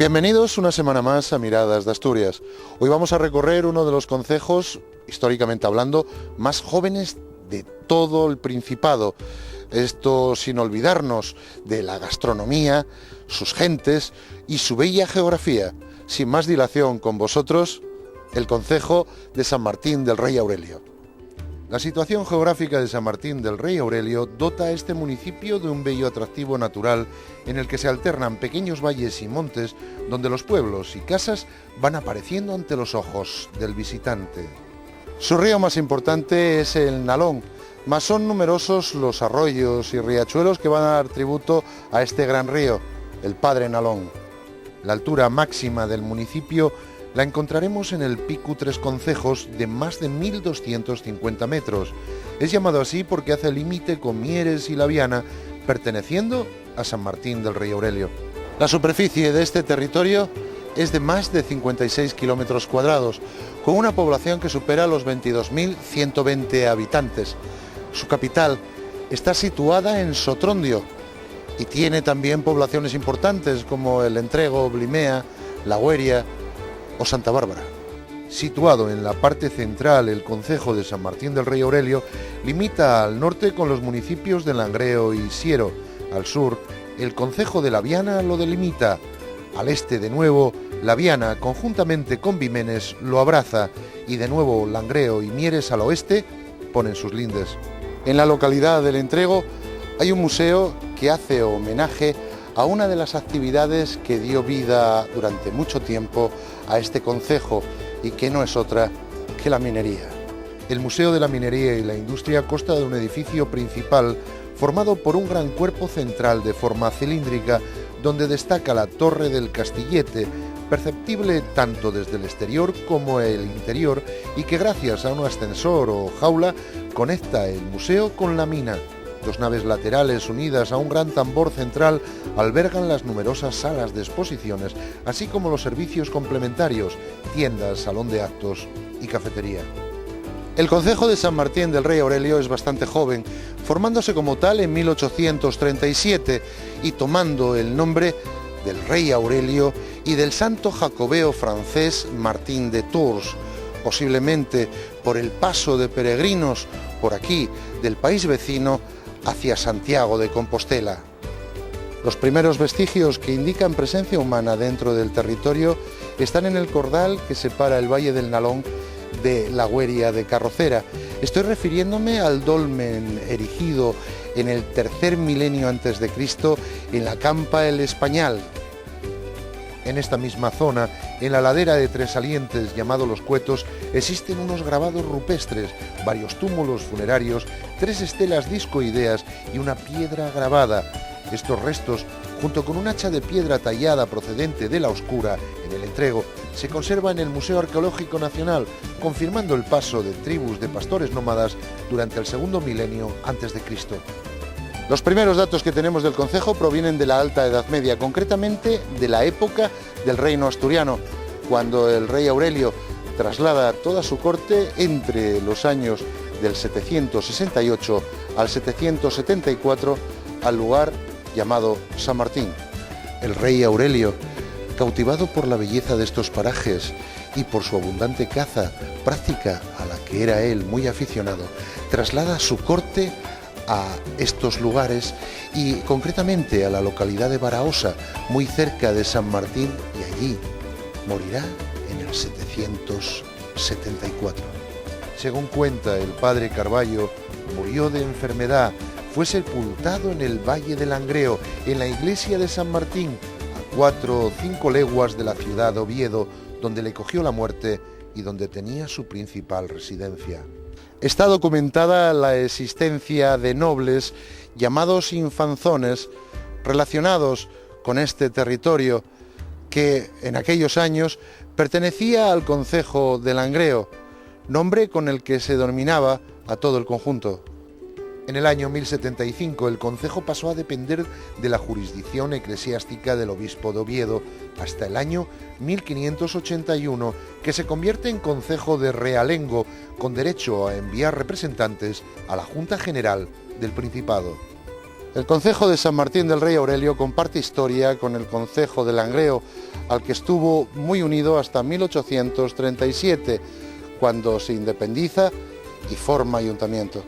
Bienvenidos una semana más a Miradas de Asturias. Hoy vamos a recorrer uno de los concejos, históricamente hablando, más jóvenes de todo el Principado. Esto sin olvidarnos de la gastronomía, sus gentes y su bella geografía. Sin más dilación, con vosotros, el concejo de San Martín del Rey Aurelio. La situación geográfica de San Martín del Rey Aurelio dota a este municipio de un bello atractivo natural en el que se alternan pequeños valles y montes donde los pueblos y casas van apareciendo ante los ojos del visitante. Su río más importante es el Nalón, mas son numerosos los arroyos y riachuelos que van a dar tributo a este gran río, el Padre Nalón. La altura máxima del municipio la encontraremos en el Picu Tres Concejos de más de 1.250 metros. Es llamado así porque hace límite con Mieres y La Viana, perteneciendo a San Martín del Rey Aurelio. La superficie de este territorio es de más de 56 kilómetros cuadrados, con una población que supera los 22.120 habitantes. Su capital está situada en Sotrondio y tiene también poblaciones importantes como El Entrego, Blimea, La Hueria o Santa Bárbara. Situado en la parte central, el concejo de San Martín del Rey Aurelio limita al norte con los municipios de Langreo y Siero. Al sur, el concejo de La Viana lo delimita. Al este, de nuevo, La Viana, conjuntamente con Vimenes, lo abraza, y de nuevo Langreo y Mieres al oeste ponen sus lindes. En la localidad del Entrego hay un museo que hace homenaje a una de las actividades que dio vida durante mucho tiempo a este concejo y que no es otra que la minería. El Museo de la Minería y la Industria consta de un edificio principal formado por un gran cuerpo central de forma cilíndrica donde destaca la Torre del Castillete, perceptible tanto desde el exterior como el interior y que gracias a un ascensor o jaula conecta el museo con la mina. Dos naves laterales unidas a un gran tambor central albergan las numerosas salas de exposiciones, así como los servicios complementarios, tiendas, salón de actos y cafetería. El concejo de San Martín del Rey Aurelio es bastante joven, formándose como tal en 1837 y tomando el nombre del Rey Aurelio y del santo jacobeo francés Martín de Tours, posiblemente por el paso de peregrinos por aquí del país vecino hacia Santiago de Compostela. Los primeros vestigios que indican presencia humana dentro del territorio están en el cordal que separa el Valle del Nalón de la Hueria de Carrocera. Estoy refiriéndome al dolmen erigido en el tercer milenio antes de Cristo en la Campa el Español. En esta misma zona, en la ladera de Tres Salientes, llamado Los Cuetos, existen unos grabados rupestres, varios túmulos funerarios, 3 estelas discoideas y una piedra grabada. Estos restos, junto con un hacha de piedra tallada procedente de la Oscura, en el Entrego, se conserva en el Museo Arqueológico Nacional, confirmando el paso de tribus de pastores nómadas durante el segundo milenio antes de Cristo. Los primeros datos que tenemos del concejo provienen de la Alta Edad Media, concretamente de la época del reino asturiano, cuando el rey Aurelio traslada toda su corte entre los años del 768 al 774 al lugar llamado San Martín. El rey Aurelio, cautivado por la belleza de estos parajes y por su abundante caza, práctica a la que era él muy aficionado, traslada su corte a estos lugares y concretamente a la localidad de Baraosa, muy cerca de San Martín, y allí morirá en el 774. Según cuenta el padre Carballo, murió de enfermedad, fue sepultado en el Valle de Langreo, en la iglesia de San Martín, a 4 o 5 leguas de la ciudad de Oviedo, donde le cogió la muerte y donde tenía su principal residencia. Está documentada la existencia de nobles llamados infanzones relacionados con este territorio que en aquellos años pertenecía al concejo de Langreo, nombre con el que se denominaba a todo el conjunto. En el año 1075 el concejo pasó a depender de la jurisdicción eclesiástica del obispo de Oviedo hasta el año 1581, que se convierte en concejo de realengo con derecho a enviar representantes a la Junta General del Principado. El concejo de San Martín del Rey Aurelio comparte historia con el concejo de Langreo, al que estuvo muy unido hasta 1837, cuando se independiza y forma ayuntamiento.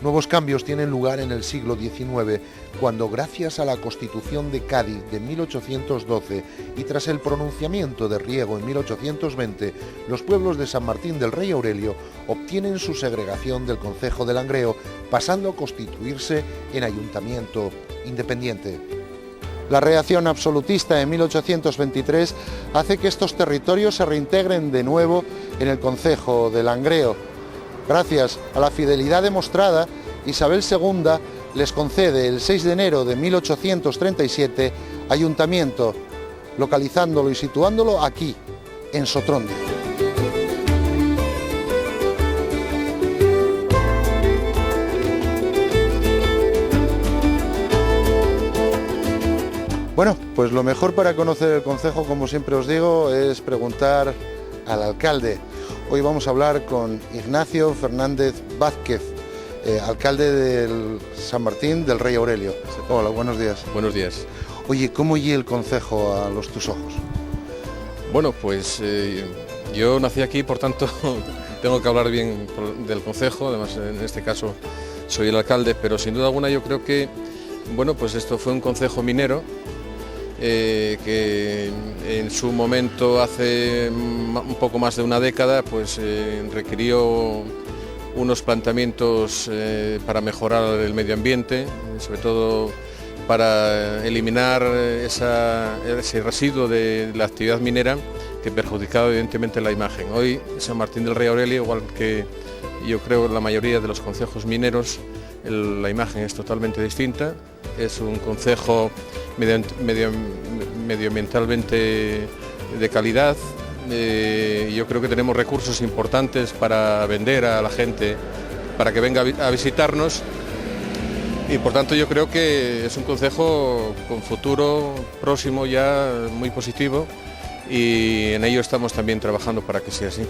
Nuevos cambios tienen lugar en el siglo XIX, cuando gracias a la Constitución de Cádiz de 1812 y tras el pronunciamiento de Riego en 1820, los pueblos de San Martín del Rey Aurelio obtienen su segregación del concejo de Langreo, pasando a constituirse en ayuntamiento independiente. La reacción absolutista de 1823 hace que estos territorios se reintegren de nuevo en el concejo de Langreo. Gracias a la fidelidad demostrada, Isabel II les concede el 6 de enero de 1837 ayuntamiento, localizándolo y situándolo aquí, en Sotrondio. Bueno, pues lo mejor para conocer el concejo, como siempre os digo, es preguntar al alcalde. Hoy vamos a hablar con Ignacio Fernández Vázquez, alcalde del San Martín del Rey Aurelio. Hola, buenos días. Buenos días. Oye, ¿cómo llega el concejo a tus ojos? Bueno, pues yo nací aquí, por tanto tengo que hablar bien del concejo. Además, en este caso soy el alcalde, pero sin duda alguna yo creo que, bueno, pues esto fue un concejo minero que en su momento, hace un poco más de una década, pues requirió unos planteamientos para mejorar el medio ambiente, sobre todo para eliminar ese residuo de la actividad minera que perjudicaba evidentemente la imagen. Hoy San Martín del Rey Aurelio, igual que yo creo la mayoría de los concejos mineros, la imagen es totalmente distinta. Es un concejo medioambientalmente de calidad. Yo creo que tenemos recursos importantes para vender a la gente, para que venga a visitarnos, y por tanto yo creo que es un concejo con futuro próximo ya muy positivo, y en ello estamos también trabajando para que sea así.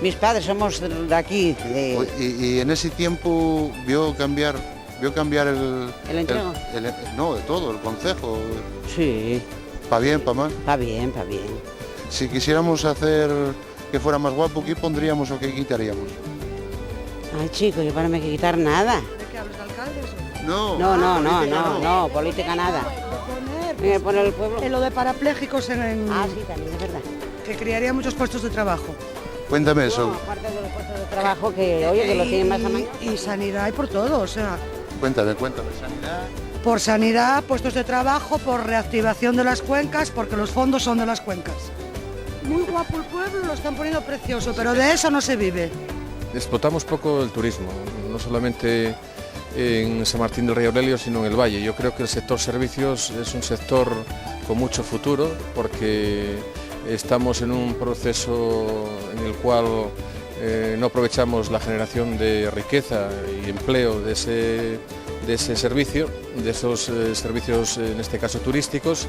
Mis padres somos de aquí. Y en ese tiempo vio cambiar ¿El entrego? No, de todo, el concejo. Sí. ¿Pa bien, pa mal? Pa bien, pa bien. Si quisiéramos hacer que fuera más guapo, ¿qué pondríamos o qué quitaríamos? Ay, chico, yo para no me hay que quitar nada. ¿De qué hablas, de alcaldes? No, política nada. Poner, Poner el pueblo. en lo de parapléjicos Ah, sí, también, es verdad. que crearía muchos puestos de trabajo. Cuéntame eso. No, aparte de los puestos de trabajo que, oye, que lo tienen más a mano. Y sanidad y por todo, o sea, Cuéntame. Sanidad. por sanidad, puestos de trabajo, por reactivación de las cuencas, porque los fondos son de las cuencas. Muy guapo el pueblo, lo están poniendo precioso, pero de eso no se vive. Explotamos poco el turismo, no solamente en San Martín del Rey Aurelio, sino en el Valle. Yo creo que el sector servicios es un sector con mucho futuro, porque estamos en un proceso en el cual no aprovechamos la generación de riqueza y empleo de ese servicio, de esos servicios, en este caso turísticos,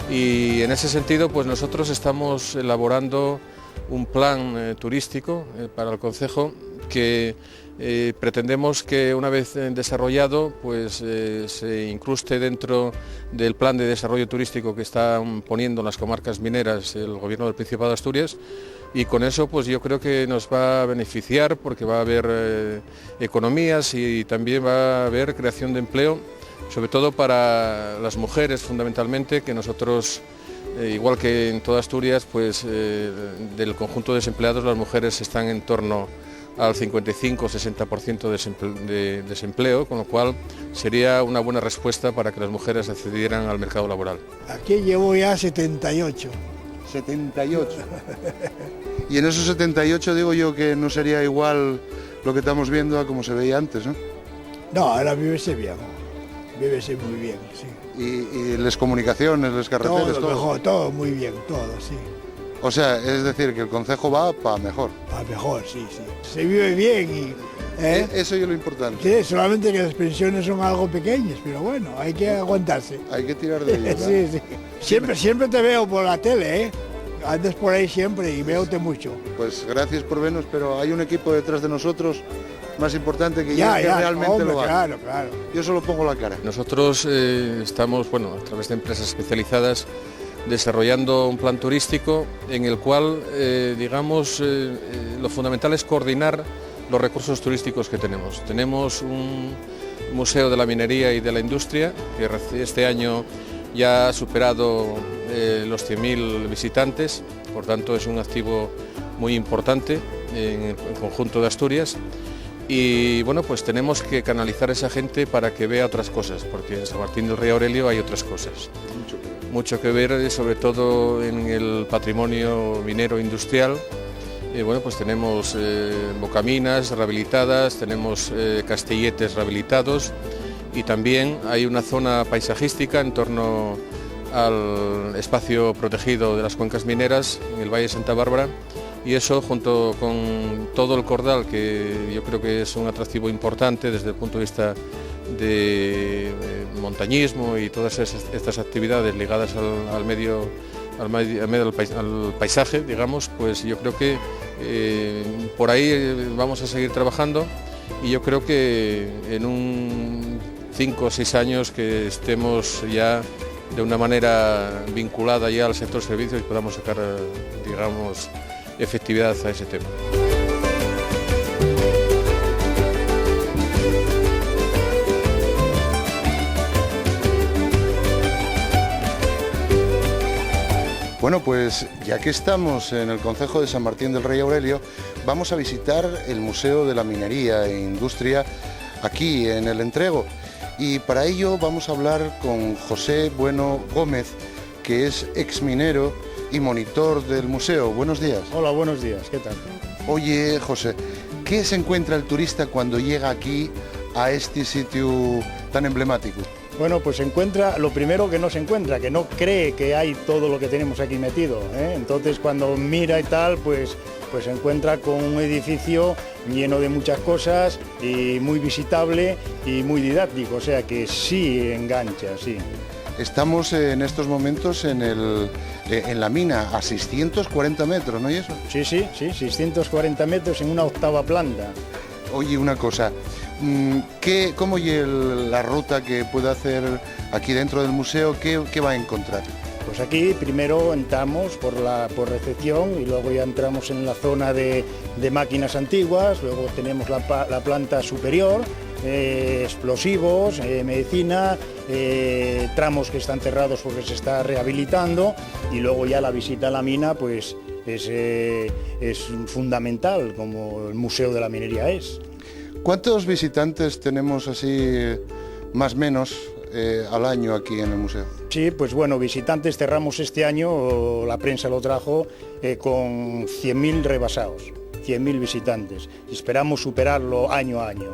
y en ese sentido pues nosotros estamos elaborando un plan turístico para el concejo que pretendemos que, una vez desarrollado, pues se incruste dentro del plan de desarrollo turístico que están poniendo en las comarcas mineras el Gobierno del Principado de Asturias, y con eso pues yo creo que nos va a beneficiar, porque va a haber economías y también va a haber creación de empleo, sobre todo para las mujeres fundamentalmente, que nosotros, igual que en toda Asturias, pues del conjunto de desempleados, las mujeres están en torno al 55-60% de desempleo, con lo cual sería una buena respuesta para que las mujeres accedieran al mercado laboral. Aquí llevo ya 78. 78. Y en esos 78 digo yo que no sería igual lo que estamos viendo a como se veía antes, ¿no? No, ahora vívese bien, vívese muy bien, sí. Y las comunicaciones, las carreteras, Todo mejor, todo muy bien, todo, sí. O sea, es decir, que el concejo va para mejor. A mejor, sí. Se vive bien y... Eso es lo importante. Sí, solamente que las pensiones son algo pequeñas, pero bueno, hay que aguantarse. Hay que tirar de ellas. Sí. Siempre te veo por la tele, ¿eh? Andas por ahí siempre y veote mucho. Pues gracias por vernos, pero hay un equipo detrás de nosotros más importante que Ya, que realmente hombre, lo haga. claro, claro. Yo solo pongo la cara. Nosotros estamos, bueno, a través de empresas especializadas, desarrollando un plan turístico en el cual, digamos, lo fundamental es coordinar los recursos turísticos que tenemos. Tenemos un museo de la minería y de la industria que este año ya ha superado los 100.000 visitantes, por tanto es un activo muy importante en el conjunto de Asturias. Y bueno, pues tenemos que canalizar a esa gente para que vea otras cosas, porque en San Martín del Rey Aurelio hay otras cosas. Mucho que ver, sobre todo en el patrimonio minero industrial. Bueno, pues tenemos bocaminas rehabilitadas, tenemos castilletes rehabilitados y también hay una zona paisajística en torno al espacio protegido de las cuencas mineras en el Valle de Santa Bárbara, y eso junto con todo el Cordal, que yo creo que es un atractivo importante desde el punto de vista de montañismo y todas estas actividades ligadas al paisaje, digamos, pues yo creo que por ahí vamos a seguir trabajando, y yo creo que en un 5 o 6 años que estemos ya de una manera vinculada ya al sector servicios y podamos sacar, digamos, efectividad a ese tema. Bueno, pues ya que estamos en el concejo de San Martín del Rey Aurelio, vamos a visitar el Museo de la Minería e Industria aquí en el Entrego. Y para ello vamos a hablar con José Bueno Gómez, que es exminero y monitor del museo. Buenos días. Hola, buenos días, ¿qué tal? Oye, José, ¿qué se encuentra el turista cuando llega aquí a este sitio tan emblemático? Bueno, pues encuentra lo primero que no se encuentra, que no cree que hay todo lo que tenemos aquí metido, ¿eh? Entonces cuando mira y tal, pues se encuentra con un edificio lleno de muchas cosas y muy visitable y muy didáctico, o sea que sí engancha, sí. Estamos en estos momentos en la mina, a 640 metros, ¿no? ¿Y eso? Sí, 640 metros en una 8ª planta. Oye, una cosa, ¿cómo es la ruta que puede hacer aquí dentro del museo? ¿Qué va a encontrar? Pues aquí primero entramos por recepción y luego ya entramos en la zona de máquinas antiguas, luego tenemos la planta superior, explosivos, medicina, tramos que están cerrados porque se está rehabilitando, y luego ya la visita a la mina pues es fundamental, como el Museo de la Minería es. ¿Cuántos visitantes tenemos así, más o menos, al año aquí en el museo? Sí, pues bueno, visitantes cerramos este año, la prensa lo trajo, con 100.000 rebasados, 100.000 visitantes. Esperamos superarlo año a año.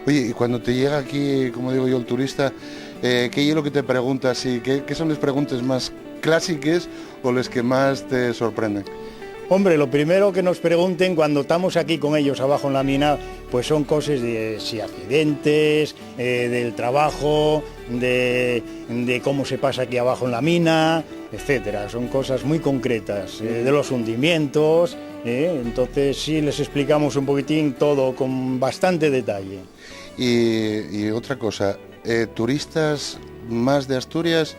Oye, y cuando te llega aquí, como digo yo, el turista, ¿qué es lo que te preguntas? ¿Y qué son las preguntas más clásicas o las que más te sorprenden? Hombre, lo primero que nos pregunten cuando estamos aquí con ellos abajo en la mina, pues son cosas de si accidentes, del trabajo, de cómo se pasa aquí abajo en la mina, etcétera. Son cosas muy concretas, de los hundimientos, entonces sí les explicamos un poquitín todo con bastante detalle. Y otra cosa, ¿turistas más de Asturias,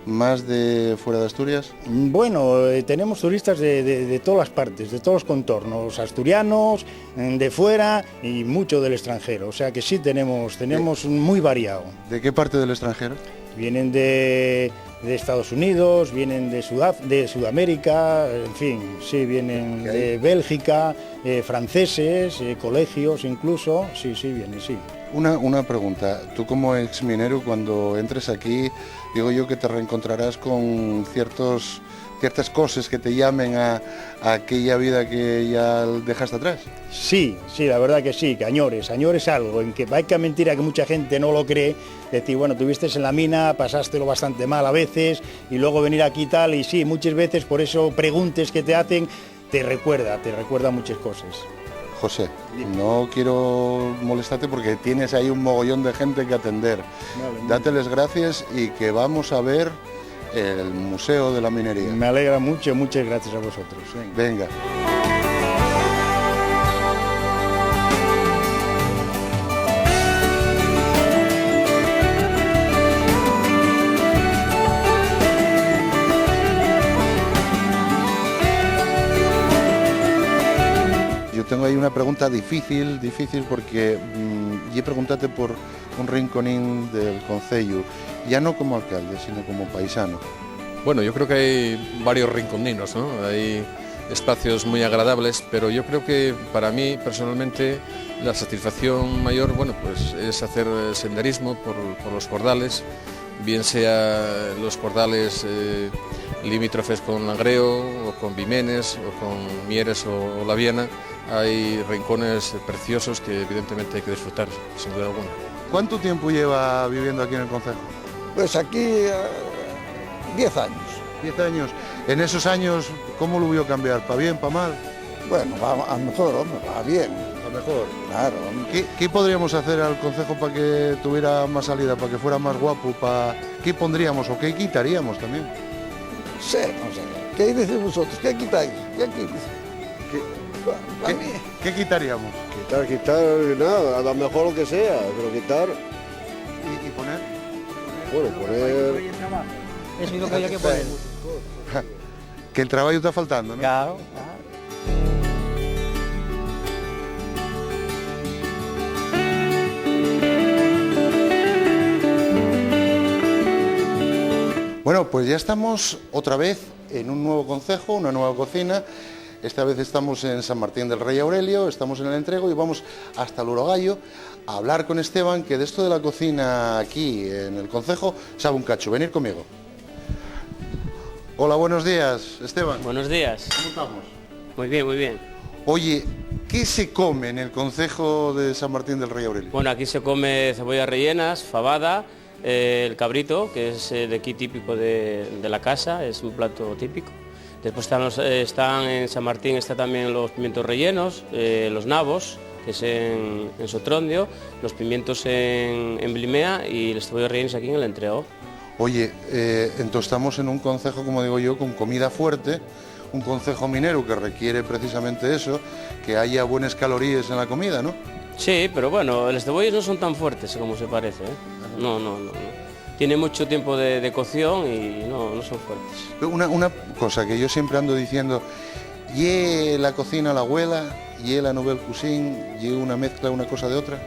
más de fuera de Asturias? Bueno, tenemos turistas de todas las partes, de todos los contornos, asturianos, de fuera y mucho del extranjero, o sea que sí tenemos muy variado. ¿De qué parte del extranjero? Vienen de Estados Unidos, vienen de Sudamérica, en fin, sí, vienen de Bélgica, franceses, colegios incluso, sí, vienen, sí. Una pregunta, tú como ex minero cuando entres aquí, digo yo que te reencontrarás con ciertas cosas que te llamen a aquella vida que ya dejaste atrás. Sí, la verdad que sí, que añores algo, en que vaya mentira que mucha gente no lo cree, decir, bueno, tuviste en la mina, pasástelo bastante mal a veces, y luego venir aquí y tal, y sí, muchas veces por eso preguntas que te hacen, te recuerda muchas cosas. José, no quiero molestarte porque tienes ahí un mogollón de gente que atender. Vale, dáteles gracias y que vamos a ver el Museo de la Minería. Me alegra mucho, muchas gracias a vosotros. Venga. Yo tengo ahí una pregunta difícil porque yo preguntate por un rinconín del concello, ya no como alcalde, sino como paisano. Bueno, yo creo que hay varios rinconinos, ¿no? Hay espacios muy agradables, pero yo creo que para mí personalmente la satisfacción mayor, bueno, pues es hacer senderismo por los cordales, bien sea los cordales limítrofes con Langreo o con Vimenes o con Mieres o La Viana. Hay rincones preciosos que evidentemente hay que disfrutar, sin duda alguna. ¿Cuánto tiempo lleva viviendo aquí en el concejo? Pues aquí 10 años. 10 años. En esos años, ¿cómo lo vio cambiar? ¿Para bien, para mal? Bueno, va a mejor, hombre, va bien. A mejor. Claro. ¿Qué podríamos hacer al concejo para que tuviera más salida, para que fuera más guapo? ¿Qué pondríamos o qué quitaríamos también? No sé. ¿Qué decís vosotros? ¿Qué quitáis? ¿Qué quitáis? ¿Qué quitaríamos? Quitar, nada, a lo mejor lo que sea, pero quitar... ¿Y poner? Bueno, poner... Eso es lo que había que poner. Que el trabajo está faltando, ¿no? Claro. Bueno, pues ya estamos otra vez en un nuevo concejo, una nueva cocina. Esta vez estamos en San Martín del Rey Aurelio, estamos en el Entrego y vamos hasta el Urogallo a hablar con Esteban, que de esto de la cocina aquí en el concejo sabe un cacho. Venir conmigo. Hola, buenos días, Esteban. Buenos días. ¿Cómo estamos? Muy bien, muy bien. Oye, ¿qué se come en el concejo de San Martín del Rey Aurelio? Bueno, aquí se come cebollas rellenas, fabada, el cabrito, que es de aquí típico de la casa, es un plato típico. Después están en San Martín, está también los pimientos rellenos, los nabos, que es en Sotrondio, los pimientos en Blimea y las cebollas rellenas aquí en el Entrego. Oye, entonces estamos en un concejo, como digo yo, con comida fuerte, un concejo minero que requiere precisamente eso, que haya buenas calorías en la comida, ¿no? Sí, pero bueno, las cebollas no son tan fuertes como se parece, ¿eh? No. Tiene mucho tiempo de cocción y no son fuertes. Una cosa que yo siempre ando diciendo, ¿y la cocina la abuela? ¿Y la nouvelle cuisine? ¿Y una mezcla una cosa de otra?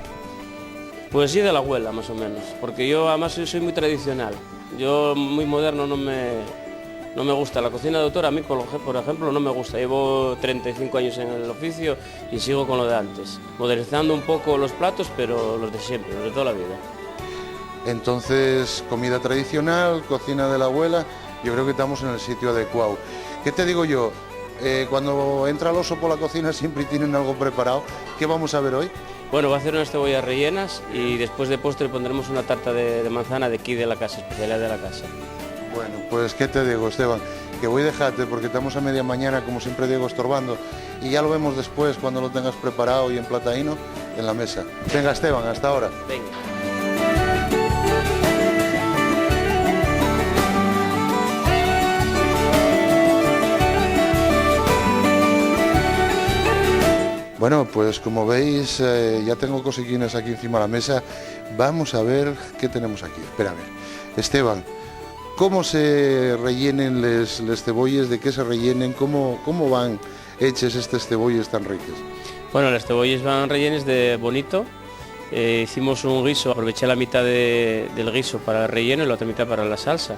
Pues sí, de la abuela más o menos, porque yo además soy muy tradicional. Yo muy moderno no me gusta. La cocina de autor a mí, por ejemplo, no me gusta. Llevo 35 años en el oficio y sigo con lo de antes, modernizando un poco los platos, pero los de siempre, los de toda la vida. Entonces, comida tradicional, cocina de la abuela, yo creo que estamos en el sitio adecuado. ¿Qué te digo yo? Cuando entra el oso por la cocina siempre tienen algo preparado. ¿Qué vamos a ver hoy? Bueno, va a hacer unas cebollas rellenas y después de postre pondremos una tarta de manzana de aquí de la casa, especialidad de la casa. Bueno, pues ¿qué te digo, Esteban? Que voy a dejarte porque estamos a media mañana, como siempre digo, estorbando. Y ya lo vemos después, cuando lo tengas preparado y en plataíno, en la mesa. Venga, Esteban, hasta ahora. Venga. Bueno, pues como veis, ya tengo cosiquines aquí encima de la mesa. Vamos a ver qué tenemos aquí. Espérame. Esteban, ¿cómo se rellenen les cebollas? ¿De qué se rellenen? ¿Cómo van hechas estas cebollas tan ricas? Bueno, las cebollas van rellenas de bonito. Hicimos un guiso, aproveché la mitad del guiso para el relleno y la otra mitad para la salsa.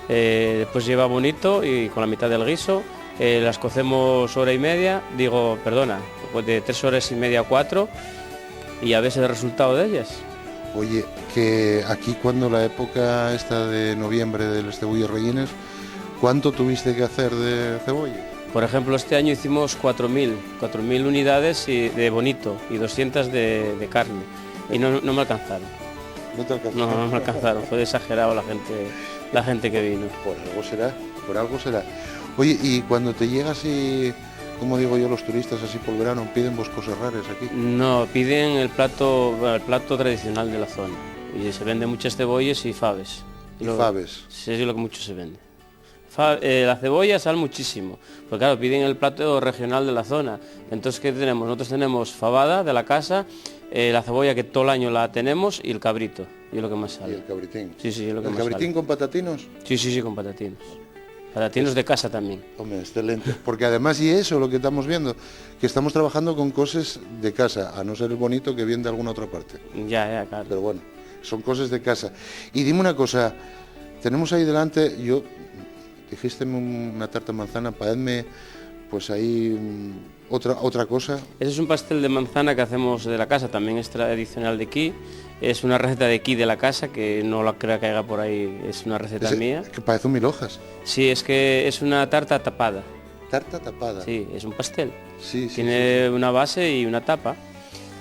Después lleva bonito y con la mitad del guiso las cocemos hora y media, de 3 horas y media a 4, y a veces el resultado de ellas. Oye, que aquí cuando la época esta de noviembre de las cebollas rellenas, ¿cuánto tuviste que hacer de cebolla? Por ejemplo, este año hicimos 4.000 unidades de bonito y 200 de carne, y no me alcanzaron. ¿No te alcanzaron? No me alcanzaron, fue exagerado la gente que vino. Por algo será. Oye, y cuando te llegas y, como digo yo, los turistas así por verano, ¿piden vos cosas raras aquí? No, piden el plato tradicional de la zona, y se venden muchas cebollas y faves. Faves. Sí, es lo que mucho se vende. La cebolla sale muchísimo, porque claro, piden el plato regional de la zona. Entonces, ¿qué tenemos? Nosotros tenemos fabada de la casa, la cebolla que todo el año la tenemos, y el cabrito, y es lo que más sale. ¿Y el cabritín? Sí, es lo que más sale. ¿El cabritín con patatinos? Sí, con patatinos. Patatinos de casa también. Hombre, excelente. Porque además, y eso, lo que estamos viendo, que estamos trabajando con cosas de casa, a no ser el bonito que viene de alguna otra parte. Ya, claro. Pero bueno, son cosas de casa. Y dime una cosa, tenemos ahí delante, dijisteme una tarta de manzana, paedme pues ahí otra cosa. Ese es un pastel de manzana que hacemos de la casa, también es tradicional de aquí. Es una receta de aquí de la casa, que no la creo que haya por ahí, es una receta mía. Que parece un 1000 hojas. Sí, es que es una tarta tapada. ¿Tarta tapada? Sí, es un pastel. Sí. Tiene una base y una tapa.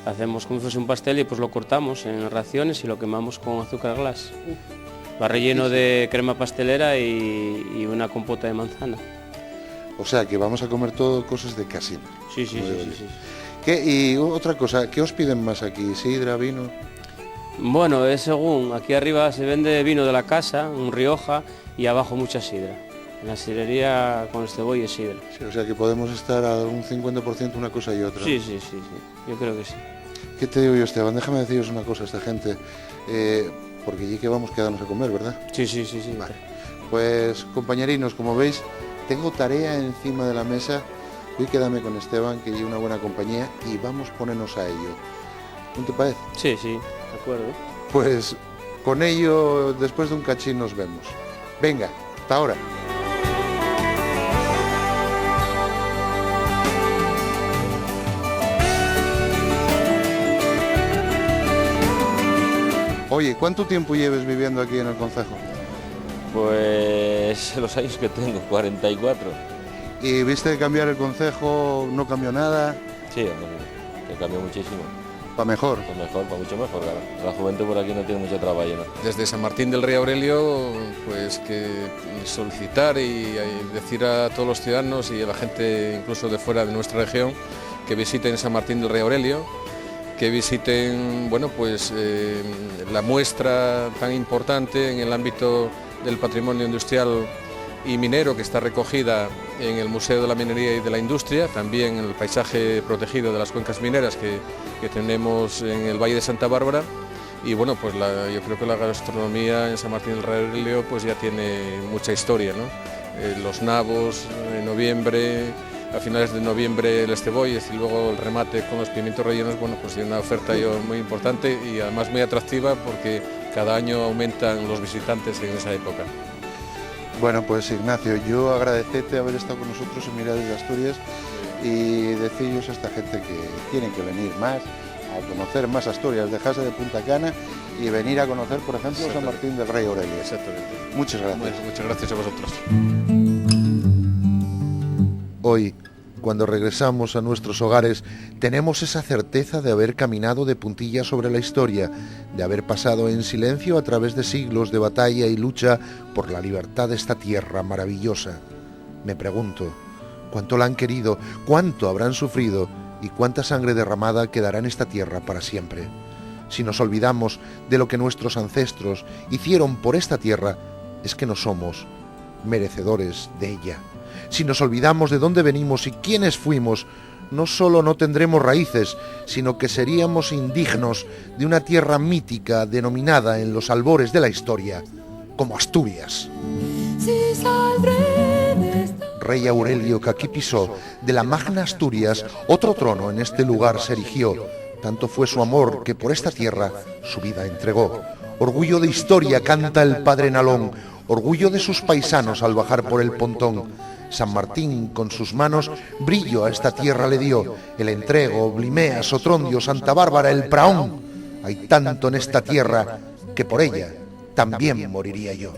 Hacemos como si fuese un pastel y pues lo cortamos en raciones y lo quemamos con azúcar glass. Va relleno de crema pastelera y una compota de manzana. O sea, que vamos a comer todo cosas de casina. Sí. Y otra cosa, ¿qué os piden más aquí? ¿Sidra, vino? Bueno, es según. Aquí arriba se vende vino de la casa, un Rioja, y abajo mucha sidra. En la sidrería con cebolla y sidra. Sí, o sea, que podemos estar a un 50% una cosa y otra. Sí. Yo creo que sí. ¿Qué te digo yo, Esteban? Déjame deciros una cosa a esta gente. Porque allí que vamos quedarnos a comer, ¿verdad? Sí. Vale. Pues, compañerinos, como veis, tengo tarea encima de la mesa. Hoy quédame con Esteban, que lleva una buena compañía, y vamos a ponernos a ello. ¿No te parece? Sí, de acuerdo. Pues con ello, después de un cachín nos vemos. Venga, hasta ahora. Oye, ¿cuánto tiempo lleves viviendo aquí en el concejo? Pues los años que tengo, 44. ¿Y viste cambiar el concejo? ¿No cambió nada? Sí, que cambió muchísimo. ¿Para mejor? Para mejor, para mucho mejor, claro. La juventud por aquí no tiene mucho trabajo, ¿no? Desde San Martín del Rey Aurelio, pues que solicitar y decir a todos los ciudadanos y a la gente incluso de fuera de nuestra región que visiten San Martín del Rey Aurelio, que visiten, bueno, pues la muestra tan importante en el ámbito del patrimonio industrial y minero que está recogida en el Museo de la Minería y de la Industria, también el paisaje protegido de las cuencas mineras que tenemos en el Valle de Santa Bárbara. Y bueno, pues yo creo que la gastronomía en San Martín del Rey Aurelio pues ya tiene mucha historia, ¿no? Los nabos en noviembre, a finales de noviembre el Estebolles y luego el remate con los pimientos rellenos, bueno, pues tiene una oferta muy importante y además muy atractiva porque cada año aumentan los visitantes en esa época. Bueno, pues Ignacio, yo agradecerte haber estado con nosotros en Mirades de Asturias y deciros a esta gente que tienen que venir más, a conocer más Asturias, dejarse de Punta Cana y venir a conocer, por ejemplo, San Martín del Rey Aurelio. Exactamente. Muchas gracias. Muchas gracias a vosotros. Hoy, cuando regresamos a nuestros hogares, tenemos esa certeza de haber caminado de puntillas sobre la historia, de haber pasado en silencio a través de siglos de batalla y lucha por la libertad de esta tierra maravillosa. Me pregunto, ¿cuánto la han querido? ¿Cuánto habrán sufrido? ¿Y cuánta sangre derramada quedará en esta tierra para siempre? Si nos olvidamos de lo que nuestros ancestros hicieron por esta tierra, es que no somos merecedores de ella. Si nos olvidamos de dónde venimos y quiénes fuimos, no solo no tendremos raíces, sino que seríamos indignos de una tierra mítica denominada en los albores de la historia como Asturias. Rey Aurelio, que aquí pisó, de la magna Asturias, otro trono en este lugar se erigió. Tanto fue su amor que por esta tierra su vida entregó. Orgullo de historia canta el padre Nalón, orgullo de sus paisanos al bajar por el pontón. San Martín con sus manos brillo a esta tierra le dio. El Entrego, Blimea, Sotrondio, Santa Bárbara, el Praón. Hay tanto en esta tierra que por ella también moriría yo.